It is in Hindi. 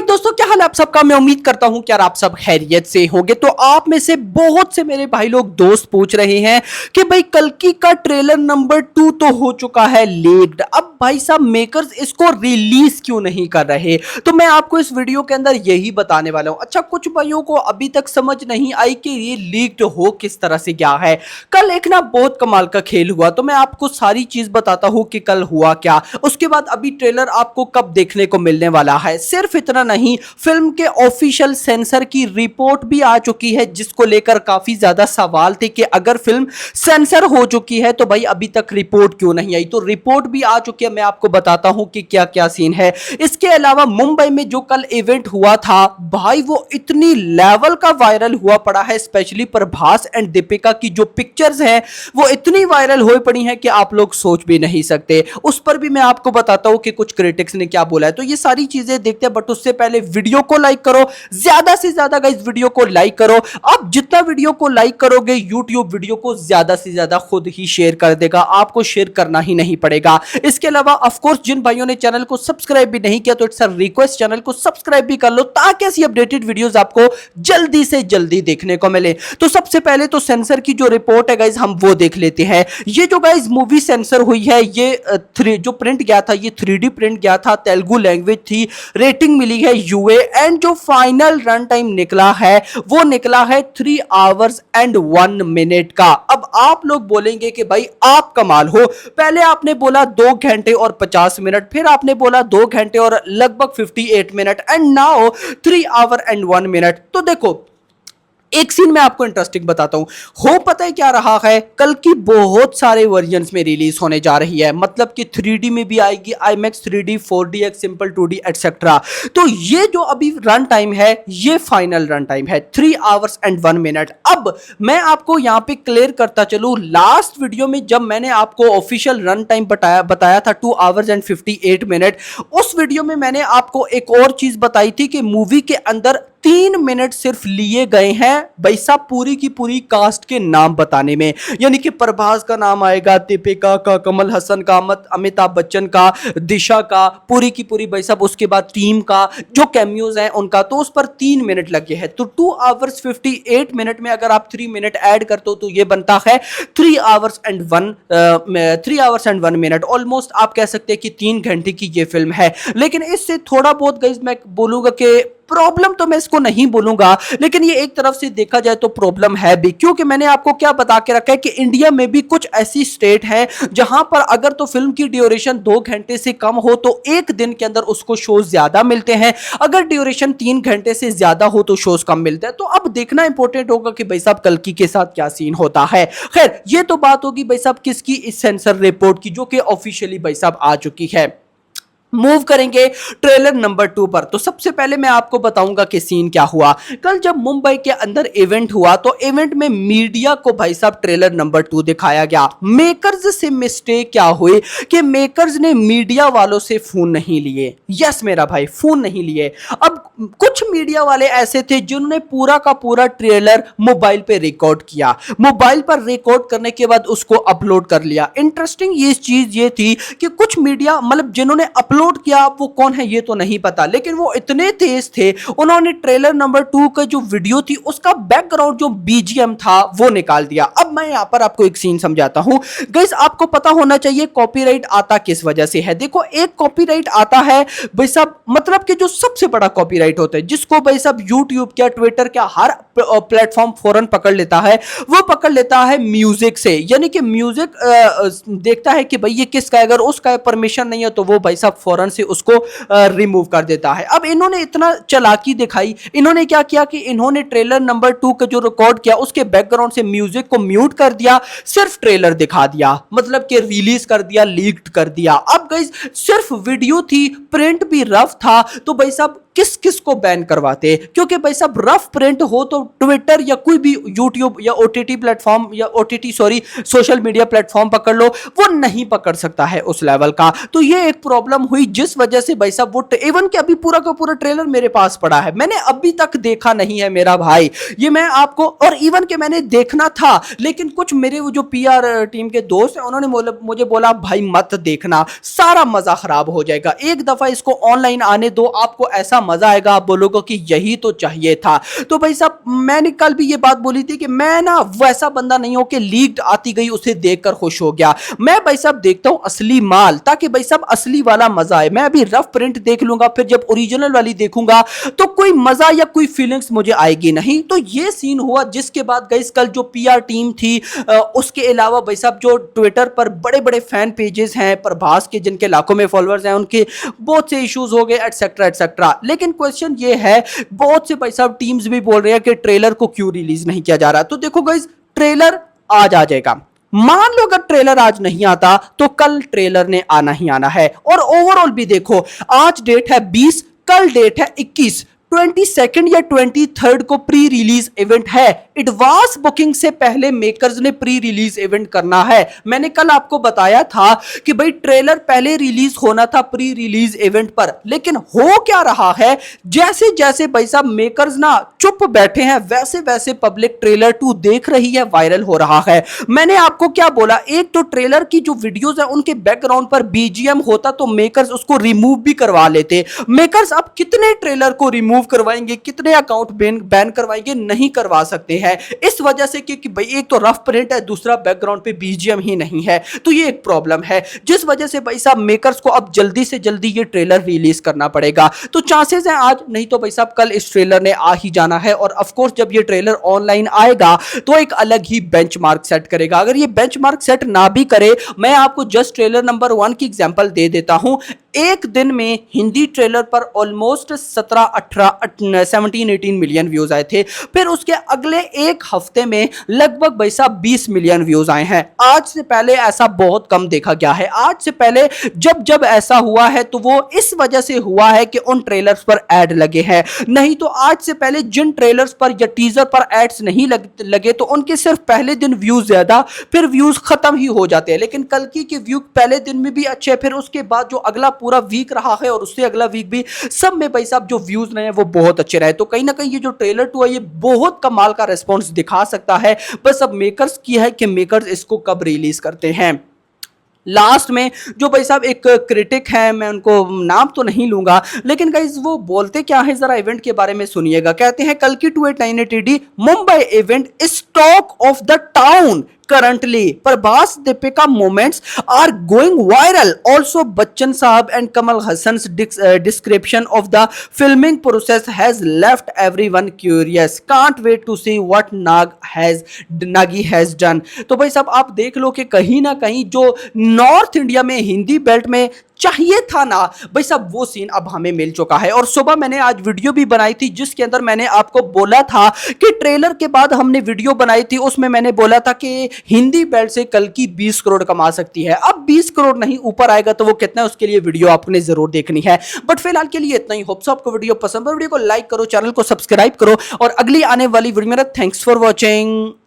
दोस्तों, क्या हाल है आप सबका। मैं उम्मीद करता हूं कि यार आप सब खैरियत से होंगे। तो आप में से बहुत से मेरे भाई लोग दोस्त पूछ रहे हैं कि भाई कल्कि का ट्रेलर नंबर 2 तो हो चुका है लीक्ड, अब भाई साहब मेकर्स इसको रिलीज क्यों नहीं कर रहे। तो मैं आपको इस वीडियो के अंदर यही बताने वाला हूं। अच्छा, कुछ भाइयों को अभी तक समझ नहीं आई कि ये लीक्ड हो किस तरह से गया है। कल एक ना बहुत कमाल का खेल हुआ, तो मैं आपको सारी चीज बताता हूं कि कल हुआ क्या, उसके बाद अभी ट्रेलर आपको कब देखने को मिलने वाला है। सिर्फ इतना नहीं, फिल्म के ऑफिशियल सेंसर की रिपोर्ट भी आ चुकी है, जिसको लेकर काफी ज्यादा सवाल थे कि अगर फिल्म सेंसर हो चुकी है तो भाई अभी तक रिपोर्ट क्यों नहीं आई। तो रिपोर्ट भी आ चुकी है, मैं आपको बताता हूं कि क्या क्या सीन है। इसके अलावा मुंबई में जो कल इवेंट हुआ था भाई, वो इतनी लेवल का वायरल हुआ पड़ा है, स्पेशली प्रभास एंड दीपिका की जो पिक्चर्स हैं वो इतनी वायरल हो पड़ी हैं कि आप लोग सोच भी नहीं सकते। उस पर भी मैं आपको बताता हूं कि कुछ क्रिटिक्स ने क्या बोला है। तो ये सारी चीजें देखते हैं, बट उससे पहले वीडियो को लाइक करो, ज्यादा से ज्यादा गाइस वीडियो को लाइक करो। आप जितना वीडियो को लाइक करोगे यूट्यूब वीडियो को ज्यादा से ज्यादा खुद ही शेयर कर देगा, आपको शेयर करना ही नहीं पड़ेगा। इसके अलावा ऑफ कोर्स जिन भाइयों ने चैनल को सब्सक्राइब भी नहीं किया तो इट्स अ रिक्वेस्ट, चैनल को सब्सक्राइब भी कर लो ताकि ऐसी अपडेटेड वीडियोस आपको जल्दी से जल्दी देखने को मिले। तो सबसे पहले तो सेंसर की जो रिपोर्ट है गाइस हम वो देख लेते हैं। ये जो गाइस मूवी सेंसर हुई है, ये जो प्रिंट गया था ये 3D प्रिंट गया था, तेलुगु लैंग्वेज थी, रेटिंग मिली है यूए, एंड जो फाइनल रन टाइम निकला है वो निकला है 3 आवर्स एंड 1 मिनट का। अब आप लोग बोलेंगे कि भाई आप कमाल हो, पहले आपने बोला 2 घंटे और 50 मिनट, फिर आपने बोला 2 घंटे और लगभग 58 minute, and now 3 our and 1 minute. तो देखो एक सीन मैं आपको इंटरेस्टिंग बताता हूं। हो पता है क्या रहा है, कल की बहुत सारे वर्जन्स में रिलीज होने जा रही है, मतलब कि 3D में भी आएगी, IMAX 3D 4DX simple 2D etcetera. तो ये जो अभी रन टाइम है ये फाइनल रन टाइम है 3 आवर्स एंड 1 मिनट। अब मैं आपको यहां पे क्लियर करता चलूं, लास्ट वीडियो में जब मैंने आपको ऑफिशियल रन टाइम बताया था 2 आवर्स एंड 58 मिनट, उस वीडियो में मैंने आपको एक और चीज बताई थी कि मूवी के अंदर 3 मिनट सिर्फ लिए गए हैं भाई साहब पूरी की पूरी कास्ट के नाम बताने में, यानी कि प्रभास का नाम आएगा, दीपिका का, कमल हसन का, अमिताभ बच्चन का, दिशा का, पूरी की पूरी भाई साहब, उसके बाद टीम का जो कैमियोज हैं उनका, तो उस पर 3 मिनट लगे हैं। तो 2 आवर्स 58 मिनट में अगर आप 3 मिनट ऐड करते हो तो ये बनता है 3 आवर्स एंड 1 मिनट। ऑलमोस्ट आप कह सकते हैं कि 3 घंटे की ये फिल्म है। लेकिन इससे थोड़ा बहुत गाइस मैं बोलूंगा कि प्रॉब्लम तो मैं इसको नहीं बोलूंगा, लेकिन ये एक तरफ से देखा जाए तो प्रॉब्लम है भी, क्योंकि मैंने आपको क्या बता के रखा है कि इंडिया में भी कुछ ऐसी स्टेट है जहां पर अगर तो फिल्म की ड्यूरेशन 2 घंटे से कम हो तो 1 दिन के अंदर उसको शोज ज्यादा मिलते हैं, अगर ड्यूरेशन 3 घंटे से ज्यादा हो तो शोज कम मिलते हैं। तो अब देखना इंपॉर्टेंट होगा कि भाई साहब कल्कि के साथ क्या सीन होता है। खैर ये तो बात होगी भाई साहब किसकी, इस सेंसर रिपोर्ट की, जो कि ऑफिशियली भाई साहब आ चुकी है। मूव करेंगे ट्रेलर नंबर 2 पर। तो सबसे पहले मैं आपको बताऊंगा कि सीन क्या हुआ। कल जब मुंबई के अंदर इवेंट हुआ तो इवेंट में मीडिया को भाई साहब ट्रेलर नंबर 2 दिखाया गया। मेकर्स से मिस्टेक क्या हुई कि मेकर्स ने मीडिया वालों से फोन नहीं लिए। यस मेरा भाई, फोन नहीं लिए। अब कुछ मीडिया वाले ऐसे थे जिन्होंने पूरा का पूरा ट्रेलर मोबाइल पे रिकॉर्ड किया, मोबाइल पर रिकॉर्ड करने के बाद उसको अपलोड कर लिया। इंटरेस्टिंग ये चीज ये थी कि कुछ मीडिया मतलब जिन्होंने अपलोड किया, वो कौन है ये तो नहीं पता, लेकिन वो इतने तेज थे, उन्होंने ट्रेलर नंबर 2 का जो वीडियो थी उसका बैकग्राउंड जो बीजीएम था वो निकाल दिया। अब मैं यहां पर आपको एक सीन समझाता हूं गाइस, आपको पता होना चाहिए कॉपीराइट आता किस वजह से है। देखो एक कॉपीराइट आता है भाई साहब, मतलब कि जो सबसे बड़ा कॉपीराइट होता है जिसको भाई साहब यूट्यूब क्या, ट्विटर क्या, हर प्लेटफॉर्म फौरन पकड़ लेता है, वो पकड़ लेता है म्यूजिक से। यानी कि म्यूजिक देखता है कि भाई ये किसका है, अगर उसका परमिशन नहीं है तो वो भाई साहब फौरन से उसको रिमूव कर देता है। अब इन्होंने इतना चालाकी दिखाई, इन्होंने क्या किया कि इन्होंने ट्रेलर नंबर 2 का जो रिकॉर्ड किया उसके बैकग्राउंड से म्यूजिक को म्यूट कर दिया, सिर्फ ट्रेलर दिखा दिया, मतलब कि रिलीज कर दिया, लीक्ड कर दिया। अब गाइस सिर्फ वीडियो थी, प्रिंट भी रफ था, तो भाई साहब किस किस को बैन करवाते, क्योंकि भाई साहब रफ प्रिंट हो तो ट्विटर या कोई भी यूट्यूब या ओटीटी प्लेटफॉर्म या ओटीटी सोशल मीडिया प्लेटफॉर्म पकड़ लो, वो नहीं पकड़ सकता है उस लेवल का। तो ये एक प्रॉब्लम हुई जिस वजह से भाई साहब वो इवन कि अभी पूरा का पूरा ट्रेलर मेरे पास पड़ा है, मैंने अभी तक देखा नहीं है मेरा भाई, ये मैं आपको, और इवन कि मैंने देखना था लेकिन कुछ मेरे वो जो पीआर टीम के दोस्त हैं उन्होंने मुझे बोला भाई मत देखना, सारा मजा खराब हो जाएगा, एक दफा इसको ऑनलाइन आने दो, आपको ऐसा मजा आएगा, आप बोलोगे कि यही तो चाहिए था। तो भाई साहब मैंने कल भी ये बात बोली थी कि मैं ना वैसा बंदा नहीं हूं कि लीक्ड आती गई उसे देखकर खुश हो गया। मैं भाई साहब देखता हूं असली माल, ताकि भाई साहब असली वाला मजा आए। मैं अभी रफ प्रिंट देख लूंगा, फिर जब ओरिजिनल वाली देखूंगा तो कोई मजा या कोई फीलिंग्स मुझे आएगी नहीं। तो ये सीन हुआ, जिसके बाद गाइस कल जो पीआर टीम थी, उसके अलावा भाई साहब जो ट्विटर पर बड़े बड़े फैन पेजेस हैं प्रभास के, जिनके लाखों में फॉलोअर्स हैं, उनके बहुत से इश्यूज हो गए एटसेट्रा एटसेट्रा। लेकिन क्वेश्चन ये है, बहुत से भाई साहब टीम्स भी बोल रहे हैं कि ट्रेलर को क्यों रिलीज नहीं किया जा रहा। तो देखो गाइस, ट्रेलर आज आ जाएगा। मान लो अगर ट्रेलर आज नहीं आता तो कल ट्रेलर ने आना ही आना है। और ओवरऑल भी देखो, आज डेट है 20, कल डेट है 21, 22 या 23 को प्री रिलीज इवेंट है। एडवांस बुकिंग से पहले मेकर्स ने प्री रिलीज इवेंट करना है। मैंने कल आपको बताया था कि भाई ट्रेलर पहले रिलीज होना था प्री रिलीज इवेंट पर, लेकिन हो क्या रहा है, जैसे जैसे भाई साहब मेकर्स ना चुप बैठे हैं, वैसे वैसे पब्लिक ट्रेलर 2 देख रही है, वायरल हो रहा है। मैंने आपको क्या बोला, एक तो ट्रेलर की जो वीडियोस है उनके बैकग्राउंड पर बीजीएम होता तो मेकर्स उसको रिमूव भी करवा लेते। मेकर्स अब कितने ट्रेलर को रिमूव करवाएंगे, कितने अकाउंट बैन करवाएंगे, नहीं करवा सकते हैं। इस वजह से कि भाई एक तो रफ प्रिंट है, दूसरा बैकग्राउंड पे बीजीएम ही नहीं है। तो ये एक प्रॉब्लम है, जिस वजह से भाई साहब मेकर्स को अब जल्दी से जल्दी ये ट्रेलर रिलीज करना पड़ेगा। तो चांसेस हैं आज, नहीं तो भाई साहब कल इस ट्रेलर ने आ ही जाना है। और ऑफ कोर्स जब ये ट्रेलर ऑनलाइन आएगा तो एक अलग ही बेंचमार्क सेट करेगा। अगर ये बेंचमार्क सेट ना भी करे, मैं आपको जस्ट ट्रेलर नंबर 1 की एग्जांपल दे देता हूं। एक दिन में हिंदी ट्रेलर पर ऑलमोस्ट 17-18 मिलियन व्यूज आए थे। फिर उसके अगले एक हफ्ते में लगभग भाई साहब 20 मिलियन व्यूज आए हैं। आज से पहले ऐसा बहुत कम देखा गया है। आज से पहले जब जब ऐसा हुआ है तो वो इस वजह से हुआ है कि उन ट्रेलर्स पर ऐड लगे हैं। नहीं तो आज से पहले जिन ट्रेलर्स पर या टीजर पर एड्स नहीं लगे तो उनके सिर्फ पहले दिन व्यूज ज्यादा, फिर व्यूज खत्म ही हो जाते हैं। लेकिन कल की के व्यू पहले दिन में भी अच्छे, फिर उसके बाद जो अगला पूरा वीक रहा है और उससे अगला वीक भी, सब में भाई साहब जो व्यूज रहे हैं वो बहुत अच्छे रहे। तो कहीं ना कहीं ये जो ट्रेलर 2 है ये बहुत कमाल का रिस्पॉन्स दिखा सकता है। बस अब मेकर्स की है कि मेकर्स इसको कब रिलीज करते हैं। लास्ट में जो भाई साहब एक क्रिटिक है, मैं उनको नाम तो नहीं लूंगा, लेकिन गाइस वो बोलते क्या है जरा इवेंट के बारे में सुनिएगा। कहते हैं कल की 2898 Mumbai event is talk of the town currently. Prabhas Deepika moments are going viral. Also, Bachchan Sahab and Kamal Hassan's description of the filming process has left everyone curious. Can't wait to see what Nagi has done. तो भाई साहब आप देख लो कि कहीं ना कहीं जो नॉर्थ इंडिया में हिंदी बेल्ट में चाहिए था ना भाई साहब, वो सीन अब हमें मिल चुका है। और सुबह मैंने आज वीडियो भी बनाई थी जिसके अंदर मैंने आपको बोला था कि ट्रेलर के बाद हमने वीडियो बनाई थी, उसमें मैंने बोला था कि हिंदी बेल्ट से कल की 20 करोड़ कमा सकती है। अब 20 करोड़ नहीं ऊपर आएगा तो वो कितना है उसके लिए वीडियो आपने जरूर देखनी है। बट फिलहाल के लिए इतना ही। होप्स आपको वीडियो पसंद है, वीडियो को लाइक करो, चैनल को सब्सक्राइब करो और अगली आने वाली वीडियो में थैंक्स फॉर वॉचिंग।